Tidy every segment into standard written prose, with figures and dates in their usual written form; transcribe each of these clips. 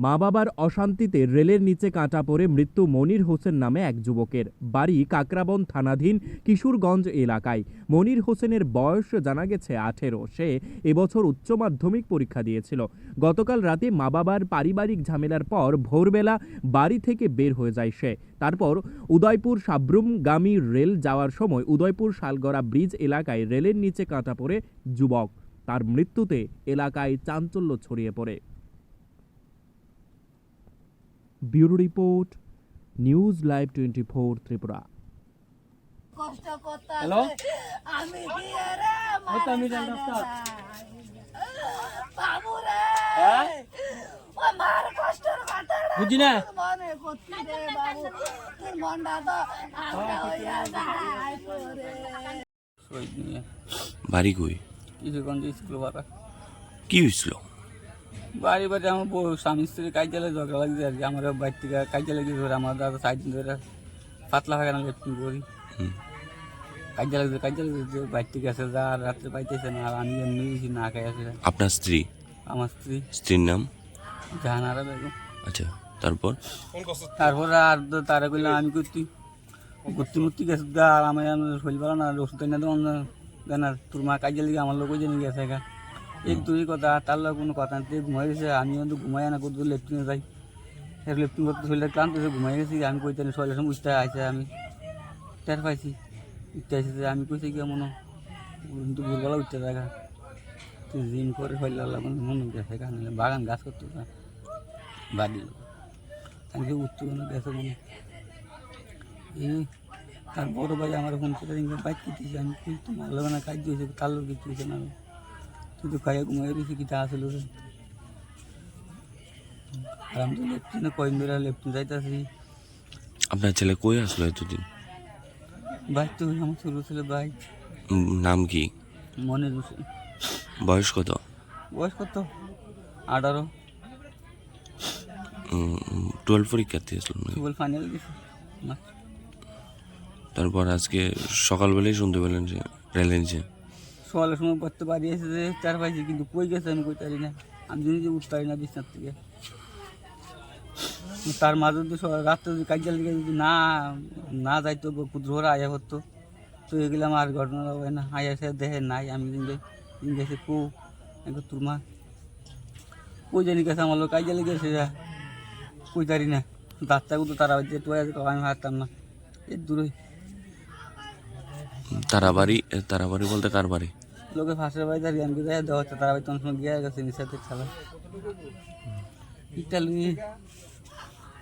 মা বাবার অশান্তিতে রেলের নিচে কাঁটা পড়ে মৃত্যু মনির হোসেন নামে এক যুবকের। বাড়ি কাকরাবন থানাধীন কিশোরগঞ্জ এলাকায়। মনির হোসেনের বয়স জানা গেছে 18। সে এবছর উচ্চ মাধ্যমিক পরীক্ষা দিয়েছিল। গতকাল রাতে মা বাবার পারিবারিক ঝামেলার পর ভোরবেলা বাড়ি থেকে বের হয়ে যায় সে। তারপর উদয়পুর সাব্রুমগামী রেল যাওয়ার সময় উদয়পুর শালগড়া ব্রিজ এলাকায় রেলের নিচে কাঁটা পড়ে যুবক। তার মৃত্যুতে এলাকায় চাঞ্চল্য ছড়িয়ে পড়ে। Bureau report, news live 24 Tripura. Hello, আমি কি রে কত মিটার রাস্তা? বাবু রে হ্যাঁ? আমার কষ্টের কথা বুঝি না। মনে করছি রে বাবু, তোর মনটা তো আলগা হইয়া যায় রে। বাড়ি কই? কিশোরগঞ্জ স্কুল বাড়া। কি হয়েছিল? বাড়ি আমার বউ স্বামী স্ত্রী কাজে ঝগড়া লাগছে আর কি। আমার বাড়ি থেকে কাজে লেগে ধরে আমার দাদা 4 দিন ধরে পাতলা ফাঁকানো লেফটিং করি। কাজে লাগছে বাড়ি থেকে আসে যা আর রাত্রে পাইতেছে না। আর আমি এমনি কিছু না খাই আসে। আপনার স্ত্রী? আমার স্ত্রীর নাম? জাহানারা বেগম। আচ্ছা, তারপর? তারপর আর তারা কইলাম আমি করতি মূর্তি গেছে আর আমার শরীর ভালো না, ওষুধ না দেওয়া দেন আর তোর মা কাজে লেগে আমার লোক জেনে গেছে একা। এই দুই কথা, তার লোক কোনো কথা নেই। ঘুমাই গেছে, আমি কিন্তু ঘুমাই না করতে লেফটিনে যাই। লেফটিন করতে শরীরটা ক্লান্ত হয়েছে, ঘুমাই গেছি। আমি কইতে শরীরের সময় উঠতে আসে, আমি টের পাইছি উঠতে আসছে। আমি কইছি কি মনে কিন্তু ভোরবেলা উঠতে দেখা তুই জিম করে শরীর মনে গেছে কারণ বাগান গাছ করতে বাড়ি আমি উঠতে গেছে মনে। এই তার বড় ভাই আমার ফোন করে বাইক কিনতেছি। আমি তোমার লোক না কাজ দিয়েছে, তার লোক কিছু হয়েছে না। তুই তো খাইয়া ঘুমাই রয়েছি কিটা আসলো রে। আর আমি তো লেফটিনে কয়েন ধরে লেফটিন যাইতেছি। আপনার ছেলে কই আসলো এতদিন? বাইক তো আমার ছোটো ছেলে বাইক। নাম কি? মনির হোসেন। বয়স কত? বয়স কত? 18। 12 পরীক্ষার্থী আসলো নাকি? ফুটবল ফাইনাল গেছে। তারপর আজকে সকালবেলায় শুনতে পেলেন যে রেলের নিচে? সকালের সময় পড়তে বাড়ি এসে যে চার পাইছি, কিন্তু কই গেছে আমি কই পারি না। আমি নিজে উঠতে পারি না বিছনার থেকে। তার মাঝে যদি রাত্রে যদি কাজে লেগে যদি না যাইতো ক্ষুদ্ররা আয়া হতো তো এগুলাম আর ঘটনা হবে না। আয়া সে দেখে নাই আমি গেছে তোর মা কই জানি গেছে আমার লোক কাজে লেগেছে যা কই পারি না। ডাক্তারকে তো তারা আমি হারতাম না এর দূরে। তারাবাড়ি বলতে কার বাড়ি? লোকে ফাঁসের বাড়ি দাঁড়িয়ে আমি যাই দেওয়া হচ্ছে তারা বাড়ি তখন সময় গিয়ে গেছে নিশাতে খেলা ইটা লুই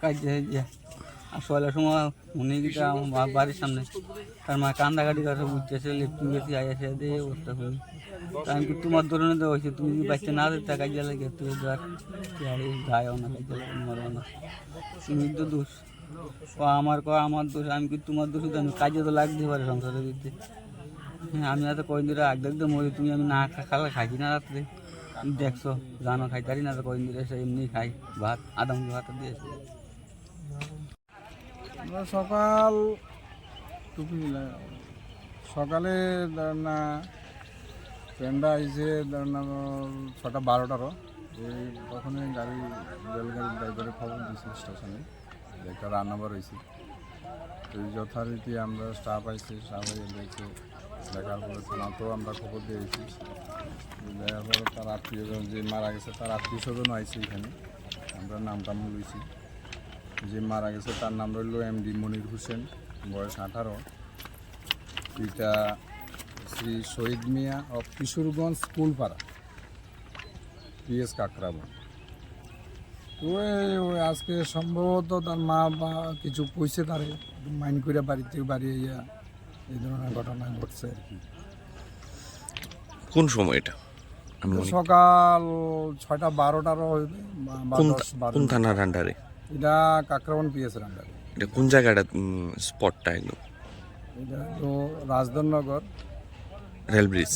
কাজে যা। আর সকালের সময় উনি গিয়ে আমার বাড়ির সামনে তার মা কান্দাকাটি করে উঠতেছে লেফটিং গেছি আইসে দিয়ে অবস্থা করি। আমি তোমার ধরনের দেওয়া হয়েছে, তুমি যদি বাচ্চা না দিতে কাজে লাগে তুই গায়েও না কাজে লাগে মরো না। তুমি তো দোষ আমার দোষ। আমি কি তোমার দোষ? আমি কাজে তো লাগতে পারে সংসারের ভিত্তি। হ্যাঁ, আমি এত কয়েন ধরে একদম মরি। তুমি আমি না খালা খাইছি না রাত্রে, তুমি দেখছো জানো খাইতারি না। তো কয়েন ধরে এসে এমনি খাই ভাত আদাম ভাত দিয়েছে। সকালে না ট্রেনটা আইসে 6টা 12টারও তখনই রেলগাড়ির ড্রাইভারের খবর দিয়েছি স্টেশনে যে একটা রান্নাবার হয়েছে। তো যথারীতি আমরা স্টাফ আইসি, স্টাফ হয়ে দেখছি। দেখার পরে থানাতেও আমরা খবর দিয়েছি। দেখার পরে তার আত্মীয়জন যে মারা গেছে তার আত্মীয় স্বজন আইসি এখানে। আমরা নামটা বলেছি। যে মারা গেছে তার নাম রইল এমডি মনির হোসেন, বয়স 18। এটা শ্রী শহীদ মিয়া অফ কিশোরগঞ্জ স্কুলপাড়া, পিএস কাকরাবন। তো আজকে সম্ভবত তার মা বা কিছু কইছে তারে মাইন্ড করে বাড়ি থেকে বাড়ি ইয়া এই ধরনের ঘটনা ঘটছে আর কি। কোন সময় এটা? সকাল 6টা 12টারও হইবে বা 10-12। কোন থানার আন্ডারে? এটা কাকরাবন পিএস আন্ডারে। এটা কোন জায়গাটা স্পটটা একদম? এটা তো রাজধননগর রেল ব্রিজ।